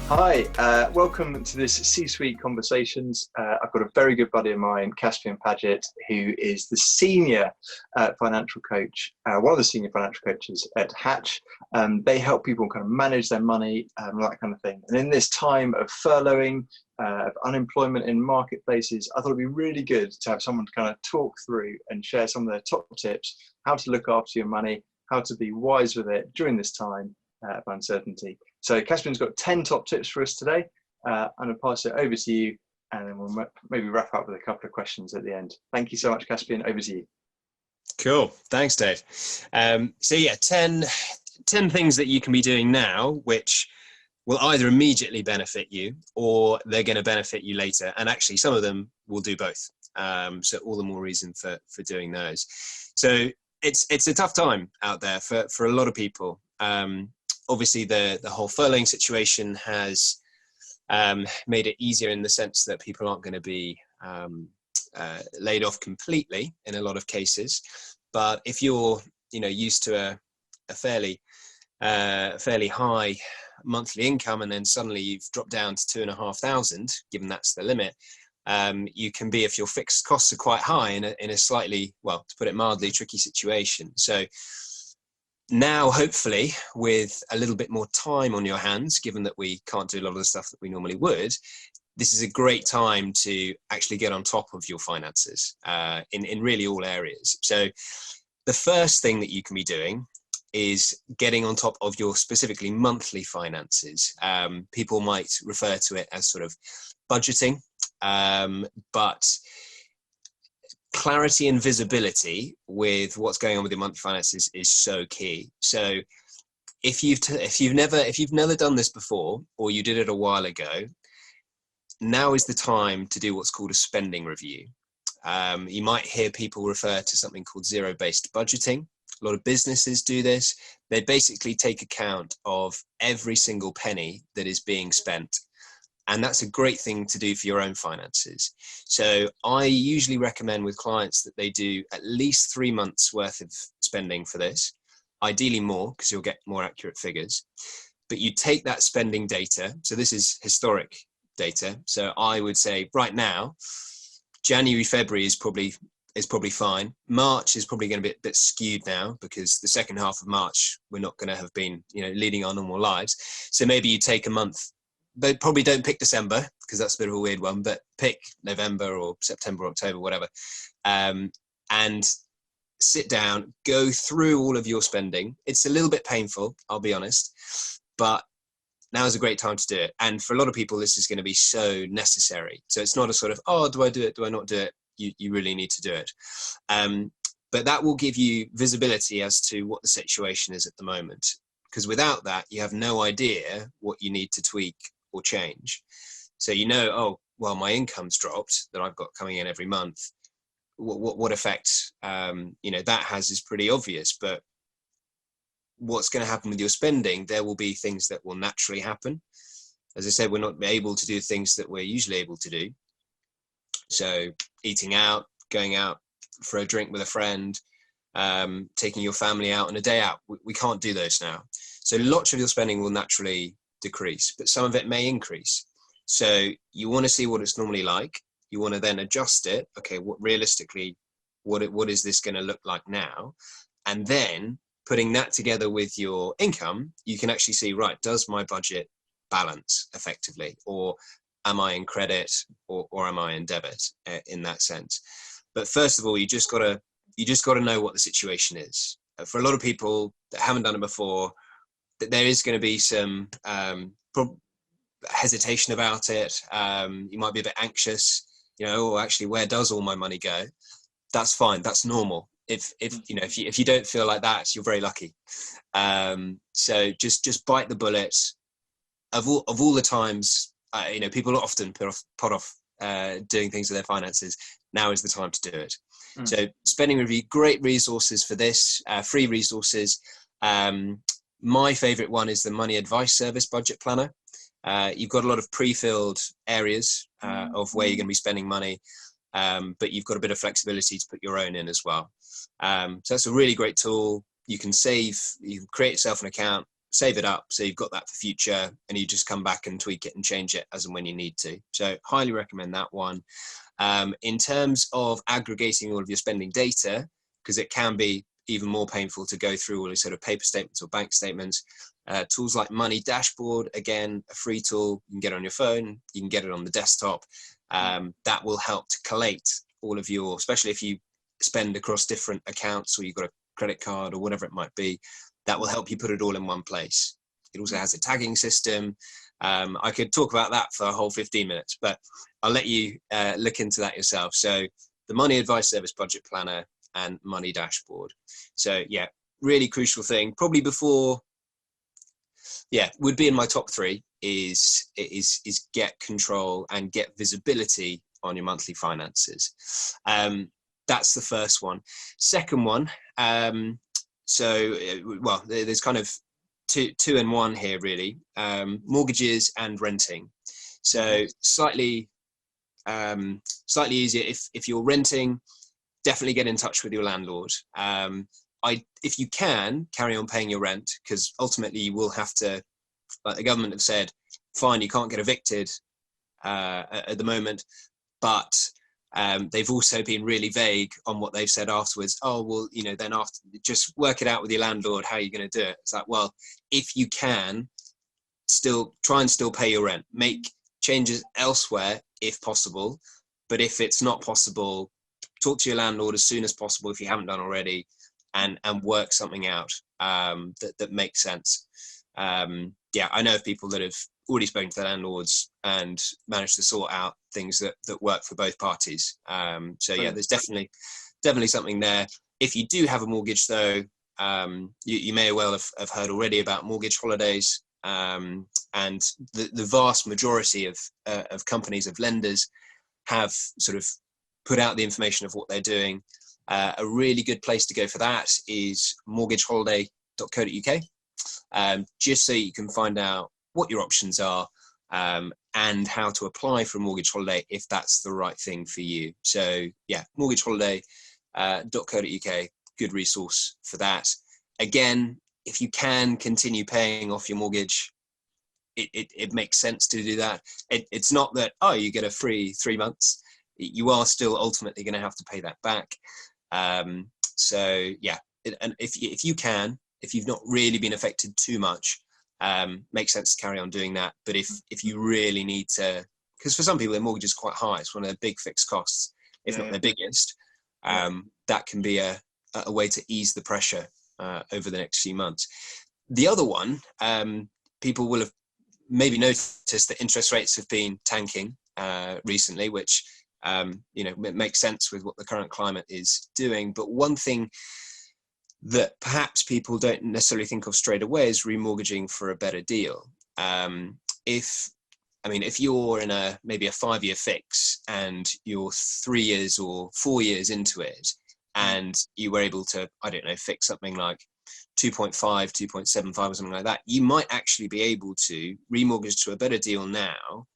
Hi, welcome to this C-Suite Conversations. I've got a very good buddy of mine, Caspian Paget, who is the senior financial coach, one of the senior financial coaches at Hatch. They help people kind of manage their money, that kind of thing. And in this time of furloughing, of unemployment in marketplaces, I thought it'd be really good to have someone to kind of talk through and share some of their top tips, how to look after your money, how to be wise with it during this time of uncertainty. So Caspian's got 10 top tips for us today. I'm going to pass it over to you, and then we'll maybe wrap up with a couple of questions at the end. Thank you so much, Caspian. Over to you. Cool. Thanks, Dave. 10 things that you can be doing now, which will either immediately benefit you or they're going to benefit you later. And actually, some of them will do both. So all the more reason for doing those. So it's a tough time out there for a lot of people. Obviously, the whole furloughing situation has made it easier in the sense that people aren't going to be laid off completely in a lot of cases. But if you're used to a fairly high monthly income, and then suddenly you've dropped down to 2,500, given that's the limit, you can be, if your fixed costs are quite high, in a slightly, well, to put it mildly, tricky situation. So now, hopefully, with a little bit more time on your hands, given that we can't do a lot of the stuff that we normally would, this is a great time to actually get on top of your finances in really all areas. So the first thing that you can be doing is getting on top of your specifically monthly finances. People might refer to it as sort of budgeting, but clarity and visibility with what's going on with your monthly finances is so key. So if you've never done this before, or you did it a while ago, now is the time to do what's called a spending review. You might hear people refer to something called zero-based budgeting. A lot of businesses do this. They basically take account of every single penny that is being spent. And that's a great thing to do for your own finances. So I usually recommend with clients that they do at least 3 months worth of spending for this, ideally more, because you'll get more accurate figures. But you take that spending data. So this is historic data. So I would say right now, January, February is probably fine. March is probably going to be a bit skewed now, because the second half of March, we're not going to have been, leading our normal lives. So maybe you take a month. But probably don't pick December, because that's a bit of a weird one, but pick November or September, October, whatever. And sit down, go through all of your spending. It's a little bit painful, I'll be honest, but now is a great time to do it. And for a lot of people, this is going to be so necessary. So it's not a sort of, oh, do I do it? Do I not do it? You really need to do it. But that will give you visibility as to what the situation is at the moment. Because without that, you have no idea what you need to tweak or change. So oh, well, my income's dropped that I've got coming in every month. What effect that has is pretty obvious. But what's going to happen with your spending? There will be things that will naturally happen. As I said, we're not able to do things that we're usually able to do. So eating out, going out for a drink with a friend, taking your family out on a day out. We can't do those now. So lots of your spending will naturally decrease, but some of it may increase. So you want to see what it's normally like. You want to then adjust it. Okay, what is this going to look like now? And then putting that together with your income, you can actually see, right, does my budget balance effectively, or am I in credit, or am I in debit in that sense? But first of all, you just got to know what the situation is. For a lot of people that haven't done it before, that there is going to be some hesitation about it. You might be a bit anxious, actually, where does all my money go? That's fine. That's normal. If you don't feel like that, you're very lucky. So just bite the bullet. Of all the times, people often put off doing things with their finances. Now is the time to do it. So spending review, great resources for this, free resources. My favorite one is the Money Advice Service Budget Planner. You've got a lot of pre-filled areas of where you're going to be spending money, but you've got a bit of flexibility to put your own in as well. So that's a really great tool. You can create yourself an account, save it up so you've got that for future, and you just come back and tweak it and change it as and when you need to. So highly recommend that one. In terms of aggregating all of your spending data, because it can be even more painful to go through all these sort of paper statements or bank statements, tools like Money Dashboard, again, a free tool. You can get it on your phone, you can get it on the desktop. That will help to collate all of your, especially if you spend across different accounts or you've got a credit card or whatever it might be, that will help you put it all in one place. It also has a tagging system. I could talk about that for a whole 15 minutes, but I'll let you look into that yourself. So the Money Advice Service Budget Planner and Money Dashboard. So yeah, really crucial thing. Probably before, would be in my top 3 is get control and get visibility on your monthly finances. That's the first one. Second one, there's kind of two in one here really. Mortgages and renting. So slightly easier if you're renting. Definitely get in touch with your landlord. If you can, carry on paying your rent, because ultimately you will have to, like the government have said, fine, you can't get evicted at the moment, but they've also been really vague on what they've said afterwards. Oh, well, then after, just work it out with your landlord, how you're going to do it. It's like, well, if you can, still pay your rent, make changes elsewhere if possible. But if it's not possible, talk to your landlord as soon as possible if you haven't done already, and work something out that makes sense. I know of people that have already spoken to their landlords and managed to sort out things that work for both parties. There's definitely something there. If you do have a mortgage though, you may well have heard already about mortgage holidays, and the vast majority of companies, of lenders, have sort of put out the information of what they're doing. A really good place to go for that is mortgageholiday.co.uk, just so you can find out what your options are, and how to apply for a mortgage holiday if that's the right thing for you. So yeah, mortgageholiday.co.uk, good resource for that. Again, if you can continue paying off your mortgage, it makes sense to do that. It's not that, you get a free 3 months. You are still ultimately going to have to pay that back. And if you can, if you've not really been affected too much, makes sense to carry on doing that. But if you really need to, because for some people their mortgage is quite high, it's one of their big fixed costs, if not their biggest, that can be a way to ease the pressure over the next few months. The other one, people will have maybe noticed that interest rates have been tanking recently, which it makes sense with what the current climate is doing. But one thing that perhaps people don't necessarily think of straight away is remortgaging for a better deal. If you're in maybe a 5-year fix and you're 3 years or 4 years into it, and you were able to, fix something like 2.5, 2.75 or something like that, you might actually be able to remortgage to a better deal now.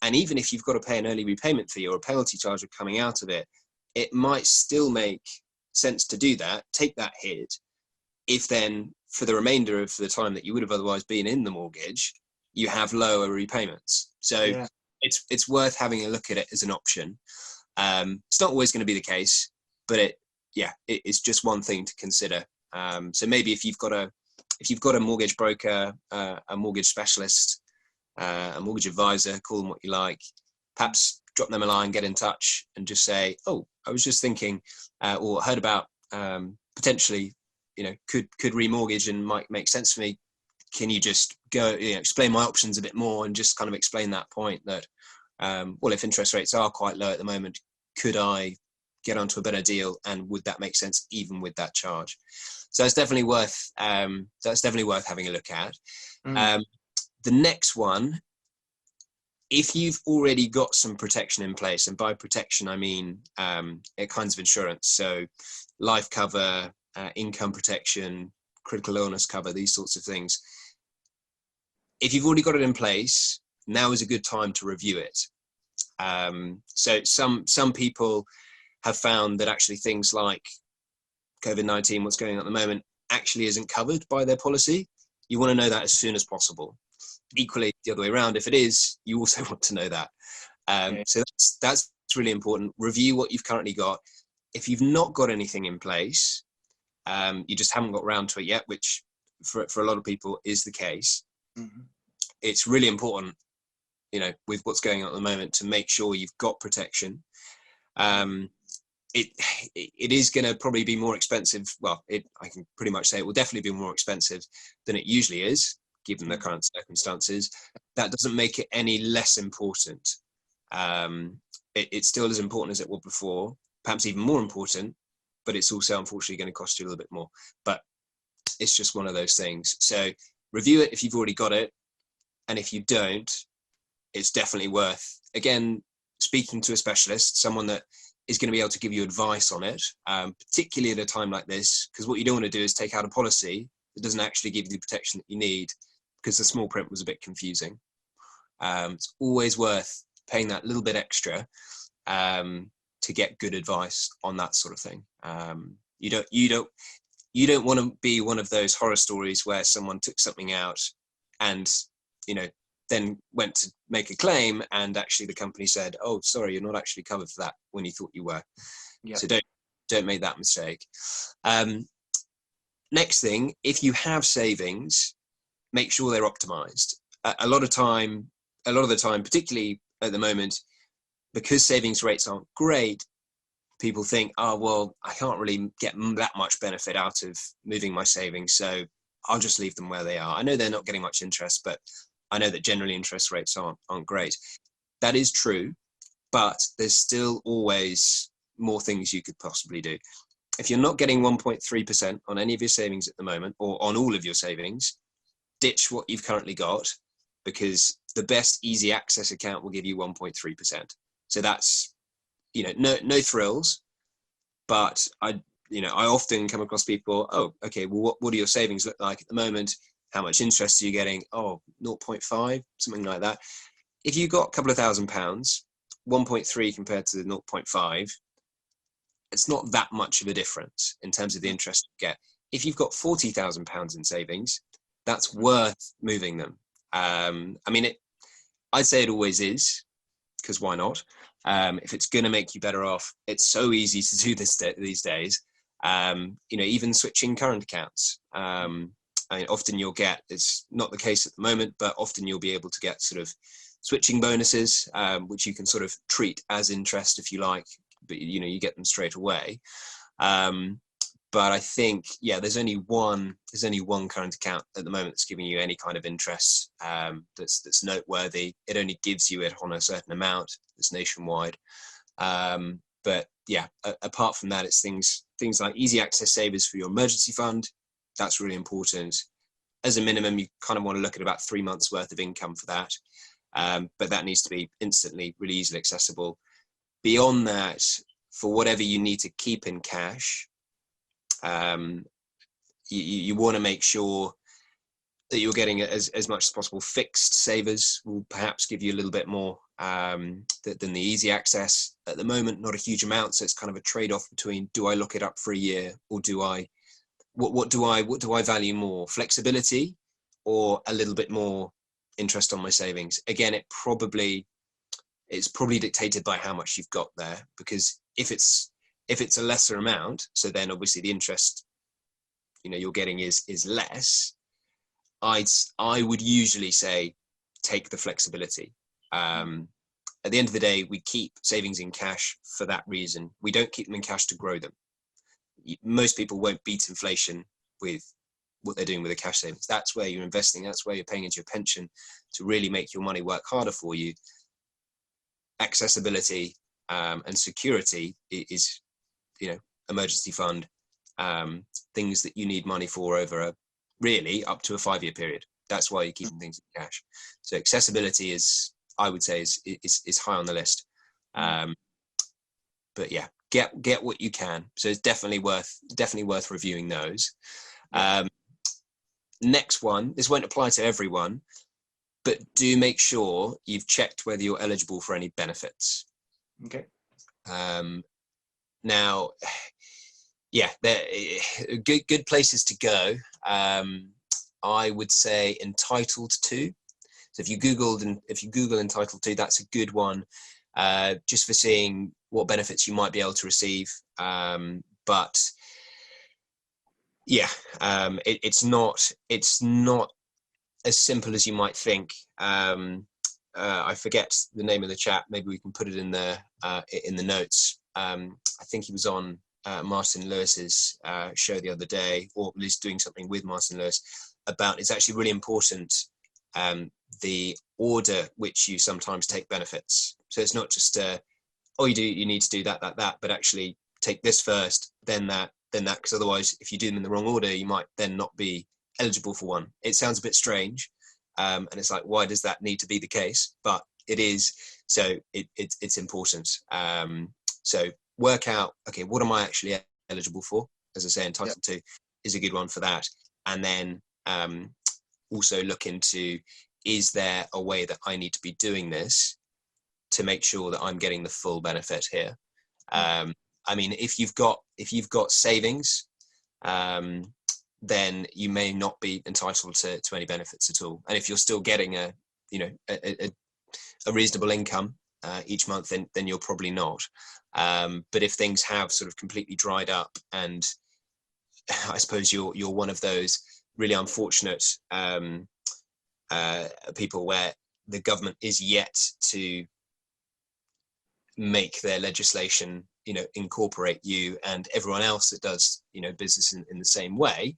And even if you've got to pay an early repayment fee or a penalty charge of coming out of it, it might still make sense to do that, take that hit, if then for the remainder of the time that you would have otherwise been in the mortgage, you have lower repayments. So it's worth having a look at it as an option. It's not always going to be the case, but it's just one thing to consider. So maybe if you've got a mortgage broker, a mortgage specialist, a mortgage advisor, call them what you like, perhaps drop them a line, get in touch and just say, I was just thinking, or heard about potentially, could remortgage and might make sense for me. Can you just go, explain my options a bit more, and just kind of explain that point that, if interest rates are quite low at the moment, could I get onto a better deal, and would that make sense even with that charge? So it's definitely worth having a look at. The next one, if you've already got some protection in place, and by protection I mean kinds of insurance, so life cover, income protection, critical illness cover, these sorts of things. If you've already got it in place, now is a good time to review it. So some people have found that actually things like COVID-19, what's going on at the moment, actually isn't covered by their policy. You want to know that as soon as possible. Equally, the other way around, if it is, you also want to know that. So that's really important. Review what you've currently got. If you've not got anything in place, you just haven't got around to it yet, which for a lot of people is the case. Mm-hmm. It's really important, with what's going on at the moment, to make sure you've got protection. It is going to probably be more expensive. Well, I can pretty much say it will definitely be more expensive than it usually is, given the current circumstances. That doesn't make it any less important. It's still as important as it was before, perhaps even more important, but it's also unfortunately going to cost you a little bit more. But it's just one of those things. So review it if you've already got it. And if you don't, it's definitely worth, again, speaking to a specialist, someone that is going to be able to give you advice on it, particularly at a time like this, because what you don't want to do is take out a policy that doesn't actually give you the protection that you need, because the small print was a bit confusing. It's always worth paying that little bit extra to get good advice on that sort of thing. You don't want to be one of those horror stories where someone took something out and then went to make a claim, and actually the company said, "Oh, sorry, you're not actually covered for that," when you thought you were. Yep. So don't make that mistake. Next thing, if you have savings, make sure they're optimized. A lot of the time, particularly at the moment, because savings rates aren't great, people think, "Oh, well, I can't really get that much benefit out of moving my savings, so I'll just leave them where they are." I know they're not getting much interest, but I know that generally interest rates aren't great. That is true, but there's still always more things you could possibly do. If you're not getting 1.3% on any of your savings at the moment, or on all of your savings, ditch what you've currently got, because the best easy access account will give you 1.3%. So that's, no thrills, but I often come across people, "Oh, okay, well, what do your savings look like at the moment? How much interest are you getting?" "Oh, 0.5, something like that." If you got a couple of £1,000, 1.3 compared to the 0.5, it's not that much of a difference in terms of the interest you get. If you've got £40,000 in savings, that's worth moving them. I'd say it always is, because why not? If it's going to make you better off, it's so easy to do this these days. Even switching current accounts. Often you'll get, it's not the case at the moment, but often you'll be able to get sort of switching bonuses, which you can sort of treat as interest if you like, but you get them straight away. But I think, there's only one current account at the moment that's giving you any kind of interest that's noteworthy. It only gives you it on a certain amount. It's nationwide. But apart from that, it's things like easy access savers for your emergency fund. That's really important. As a minimum, you kind of want to look at about 3 months worth of income for that. But that needs to be instantly, really easily accessible. Beyond that, for whatever you need to keep in cash, you want to make sure that you're getting as much as possible. Fixed savers will perhaps give you a little bit more than the easy access. At the moment, not a huge amount, so it's kind of a trade-off between, do I lock it up for a year, or do I what do I value more, flexibility or a little bit more interest on my savings? Again, it's probably dictated by how much you've got there, because if it's a lesser amount, so then obviously the interest you're getting is less, I would usually say take the flexibility. At the end of the day, we keep savings in cash for that reason. We don't keep them in cash to grow them. Most people won't beat inflation with what they're doing with the cash savings. That's where you're investing. That's where you're paying into your pension to really make your money work harder for you. Accessibility and security is, emergency fund, things that you need money for over really up to a 5-year period. That's why you're keeping things in cash. So accessibility is, I would say, is high on the list. But yeah, get what you can. So it's definitely worth reviewing those. Next one, this won't apply to everyone, but do make sure you've checked whether you're eligible for any benefits. Okay. Now, they're good places to go I would say entitled to. So if you Google entitled to, that's a good one, just for seeing what benefits you might be able to receive. But yeah, it's not as simple as you might think. I forget the name of the chap. Maybe we can put it in the notes. I think he was on Martin Lewis's show the other day, or at least doing something with Martin Lewis about. It's actually really important, the order which you sometimes take benefits. So it's not just you need to do that, but actually take this first, then that, because otherwise, if you do them in the wrong order, you might then not be eligible for one. It sounds a bit strange. And it's like, why does that need to be the case? But it is. So it's important. So work out, okay, what am I actually eligible for? As I say, entitled to is a good one for that. And then also look into, is there a way that I need to be doing this to make sure that I'm getting the full benefit here? I mean, if you've got savings, then you may not be entitled to any benefits at all. And if you're still getting a reasonable income each month, then you're probably not. But if things have sort of completely dried up, and I suppose you're one of those really unfortunate people where the government is yet to make their legislation, incorporate you and everyone else that does, business in the same way.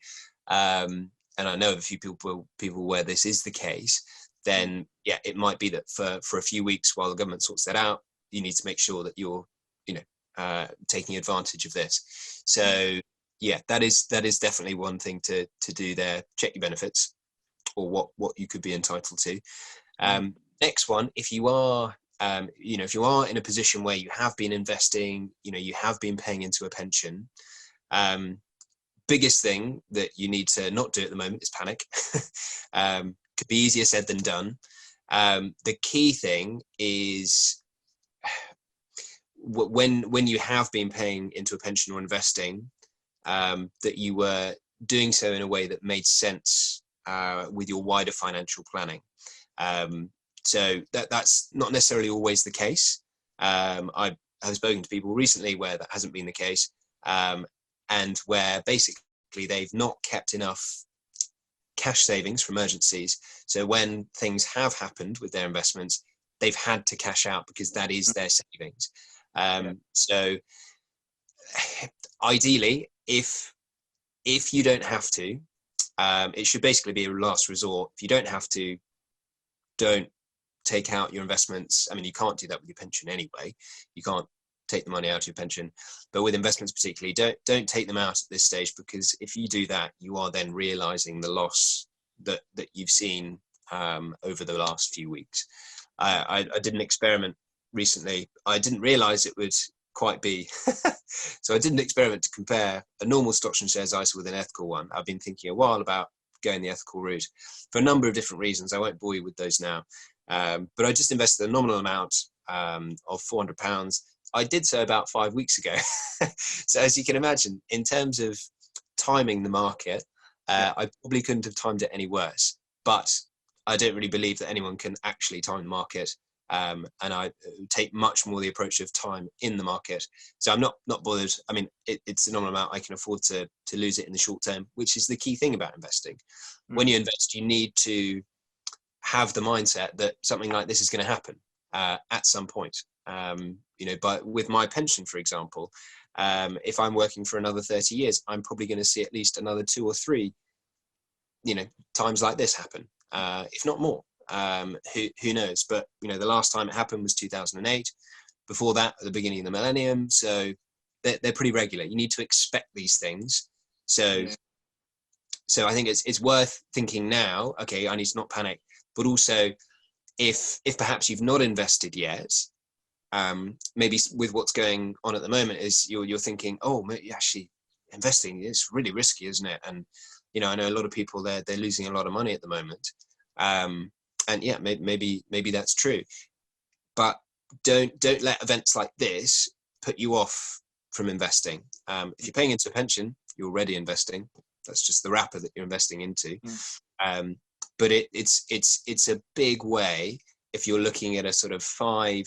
And I know of a few people where this is the case. Then it might be that for a few weeks while the government sorts that out, you need to make sure that you're, taking advantage of this. So that is definitely one thing to do there. Check your benefits, or what you could be entitled to. Next one, if you are if you are in a position where you have been investing, you have been paying into a pension, biggest thing that you need to not do at the moment is panic. Could be easier said than done. The key thing is, when you have been paying into a pension or investing, that you were doing so in a way that made sense with your wider financial planning. So that's not necessarily always the case. I have spoken to people recently where that hasn't been the case, and where basically they've not kept enough cash savings for emergencies. So when things have happened with their investments, they've had to cash out because that is their savings. So ideally, if you don't have to, it should basically be a last resort. If you don't have to, don't take out your investments. I mean, you can't do that with your pension anyway. You can't take the money out of your pension, but with investments particularly, don't take them out at this stage, because if you do that, you are then realizing the loss that you've seen over the last few weeks. I did an experiment recently. I didn't realize it would quite be so I did an experiment to compare a normal stocks and shares ISA with an ethical one. I've been thinking a while about going the ethical route for a number of different reasons. I won't bore you with those now. But I just invested a nominal amount of £400. I did so about 5 weeks ago. So as you can imagine, in terms of timing the market, I probably couldn't have timed it any worse. But I don't really believe that anyone can actually time the market. And I take much more the approach of time in the market. So I'm not bothered. I mean, it's a nominal amount. I can afford to lose it in the short term, which is the key thing about investing. When you invest, you need to have the mindset that something like this is going to happen at some point. But with my pension, for example, if I'm working for another 30 years, I'm probably going to see at least another 2 or 3, times like this happen, if not more. Who knows? But the last time it happened was 2008. Before that, at the beginning of the millennium. So they're pretty regular. You need to expect these things. So I think it's worth thinking now. Okay, I need to not panic. But also, if perhaps you've not invested yet, maybe with what's going on at the moment, is you're thinking, oh, actually investing is really risky, isn't it? And I know a lot of people they're losing a lot of money at the moment. And maybe that's true, but don't let events like this put you off from investing. If you're paying into a pension, you're already investing. That's just the wrapper that you're investing into. But it's a big way if you're looking at a sort of five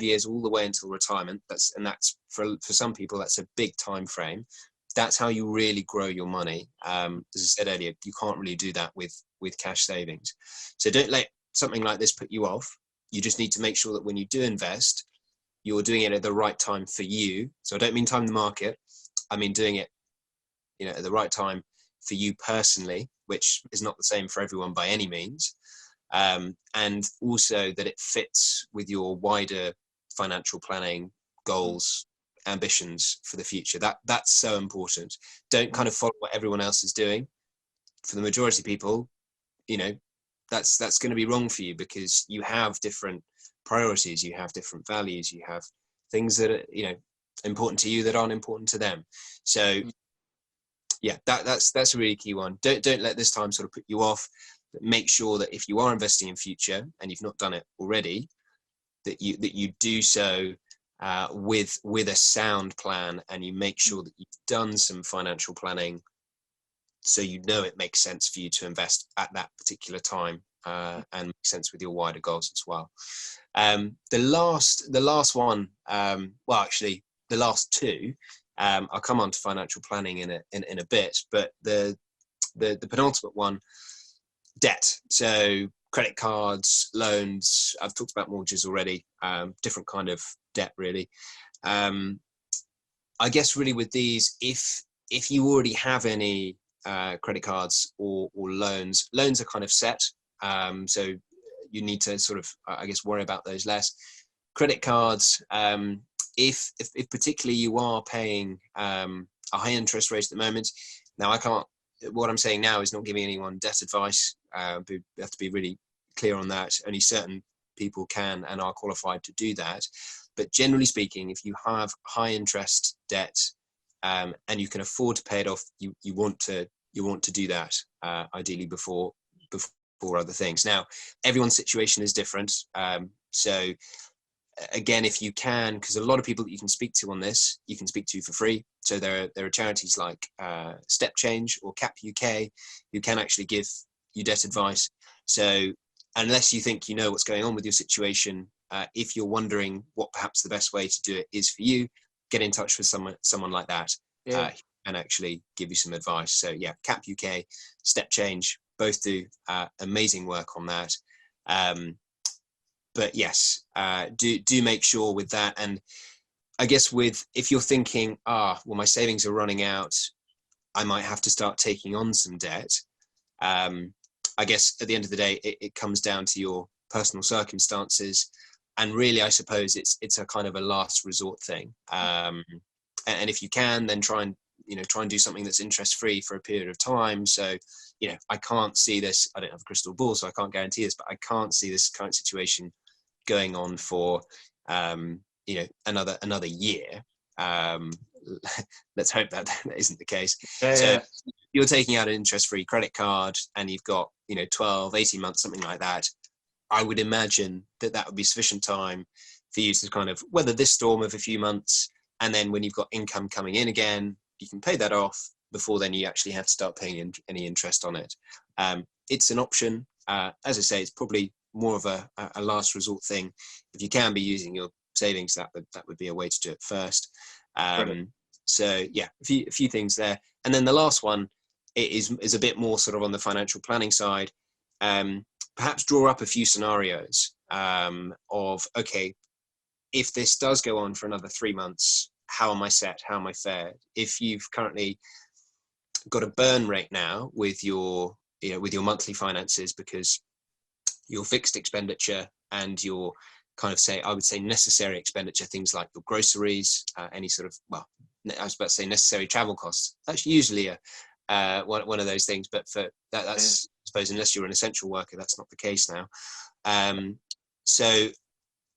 years all the way until retirement. That's for some people, that's a big time frame. That's how you really grow your money. As I said earlier, you can't really do that with cash savings. So don't let something like this put you off. You just need to make sure that when you do invest, you're doing it at the right time for you. So I don't mean time the market. I mean doing it, at the right time for you personally, which is not the same for everyone by any means. And also that it fits with your wider financial planning goals, ambitions for the future. That's so important. Don't kind of follow what everyone else is doing. For the majority of people, that's going to be wrong for you, because you have different priorities, you have different values, you have things that are important to you that aren't important to them. So yeah, that's a really key one. Don't let this time sort of put you off. But make sure that if you are investing in future and you've not done it already, that you do so with a sound plan, and you make sure that you've done some financial planning, so it makes sense for you to invest at that particular time, and makes sense with your wider goals as well. The last one, well, actually the last two, I'll come on to financial planning in a bit, but the penultimate one, debt. So credit cards, loans. I've talked about mortgages already. Different kind of debt, really. I guess really with these, if you already have any credit cards or loans are kind of set. So you need to sort of, I guess, worry about those less. Credit cards, if particularly you are paying a high interest rate at the moment. Now, what I'm saying now is not giving anyone debt advice. We have to be really clear on that. Only certain people can and are qualified to do that. But generally speaking, if you have high interest debt, and you can afford to pay it off, you want to do that, ideally before other things. Now, everyone's situation is different. So again, if you can, because a lot of people that you can speak to on this, you can speak to for free. So there are charities like Step Change or Cap UK who can actually give you debt advice. So unless you think you know what's going on with your situation, if you're wondering what perhaps the best way to do it is for you, get in touch with someone like that, and actually give you some advice. So yeah, Cap UK, Step Change, both do amazing work on that. But yes, do make sure with that. And I guess if you're thinking, well, my savings are running out, I might have to start taking on some debt. I guess at the end of the day, it comes down to your personal circumstances. And really, I suppose it's a kind of a last resort thing. And if you can, then try and do something that's interest free for a period of time. So, I can't see this. I don't have a crystal ball, so I can't guarantee this, but I can't see this current situation going on for another year. Let's hope that isn't the case. So you're taking out an interest-free credit card and you've got 12, 18 months, something like that. I would imagine that would be sufficient time for you to kind of weather this storm of a few months, and then when you've got income coming in again, you can pay that off before then you actually have to start paying any interest on it. It's an option. As I say, it's probably more of a last resort thing. If you can be using your savings, that would be a way to do it first. So yeah, a few things there. And then the last one is a bit more sort of on the financial planning side. Perhaps draw up a few scenarios of, okay, if this does go on for another 3 months, how am I set? How am I fared? If you've currently got a burn rate now with your monthly finances, because your fixed expenditure and your kind of I would say necessary expenditure, things like your groceries, any sort of, well, I was about to say necessary travel costs. That's usually one of those things, but that's I suppose unless you're an essential worker, that's not the case now. So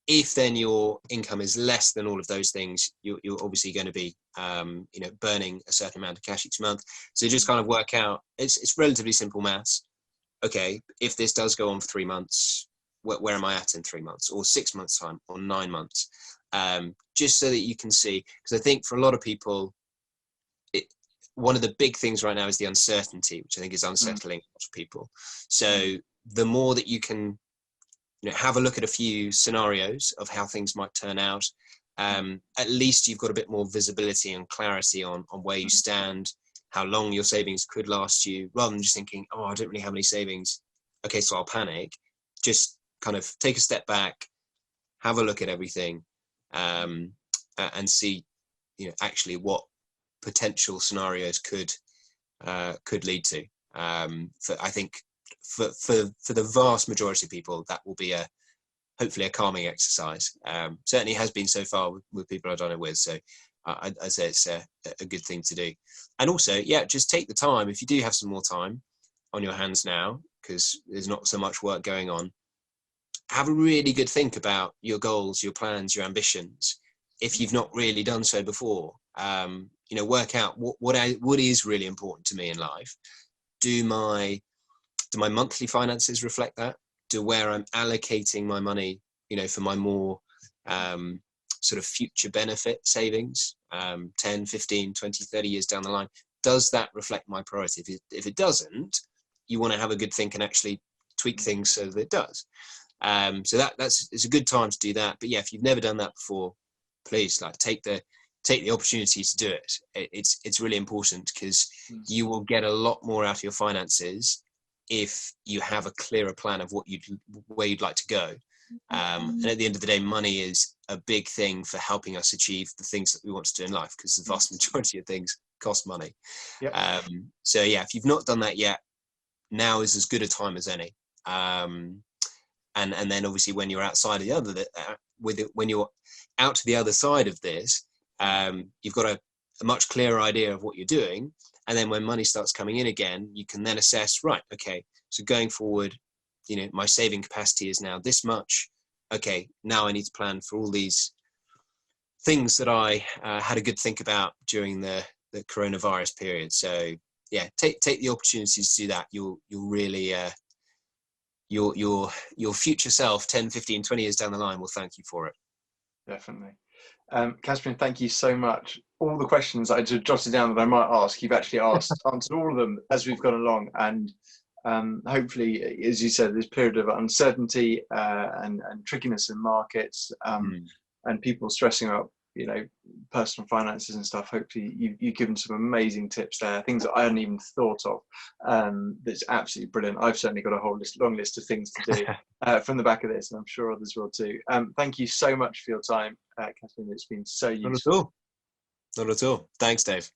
if then your income is less than all of those things, you're obviously going to be burning a certain amount of cash each month. So just kind of work out, it's relatively simple maths. Okay, if this does go on for 3 months, where am I at in 3 months, or 6 months time, or 9 months? Just so that you can see, because I think for a lot of people, one of the big things right now is the uncertainty, which I think is unsettling to people. So the more that you can, have a look at a few scenarios of how things might turn out, at least you've got a bit more visibility and clarity on where you stand, how long your savings could last you, rather than just thinking, oh, I don't really have any savings, okay, so I'll panic. Just kind of take a step back, have a look at everything, and see, actually what potential scenarios could lead to. I think for the vast majority of people, that will be hopefully a calming exercise. Certainly has been so far with people I've done it with. So I'd say it's a good thing to do. And also, just take the time, if you do have some more time on your hands now, because there's not so much work going on, have a really good think about your goals, your plans, your ambitions. If you've not really done so before, work out what is really important to me in life. Do my monthly finances reflect that? Do where I'm allocating my money, for my more sort of future benefit savings, 10, 15, 20, 30 years down the line, does that reflect my priority? If it doesn't, you want to have a good think and actually tweak things so that it does. So it's a good time to do that. But if you've never done that before, please take the opportunity to do it. It's really important, because you will get a lot more out of your finances if you have a clearer plan of where you'd like to go. And at the end of the day, money is a big thing for helping us achieve the things that we want to do in life, because the vast majority of things cost money. Yep. If you've not done that yet, now is as good a time as any. And then obviously when you're outside of when you're out to the other side of this, you've got a much clearer idea of what you're doing. And then when money starts coming in again, you can then assess, right, okay, so going forward, my saving capacity is now this much. Okay, now I need to plan for all these things that I had a good think about during the coronavirus period. So take the opportunities to do that. You'll really, your future self, 10, 15, 20 years down the line, will thank you for it. Definitely. Caspian, thank you so much. All the questions I just jotted down that I might ask, you've actually answered all of them as we've gone along. And hopefully, as you said, this period of uncertainty and trickiness in markets and people stressing out, personal finances and stuff. Hopefully you've given some amazing tips there, things that I hadn't even thought of. That's absolutely brilliant. I've certainly got a long list of things to do from the back of this, and I'm sure others will too. Thank you so much for your time, Caspian. It's been so useful. Not at all. Thanks, Dave.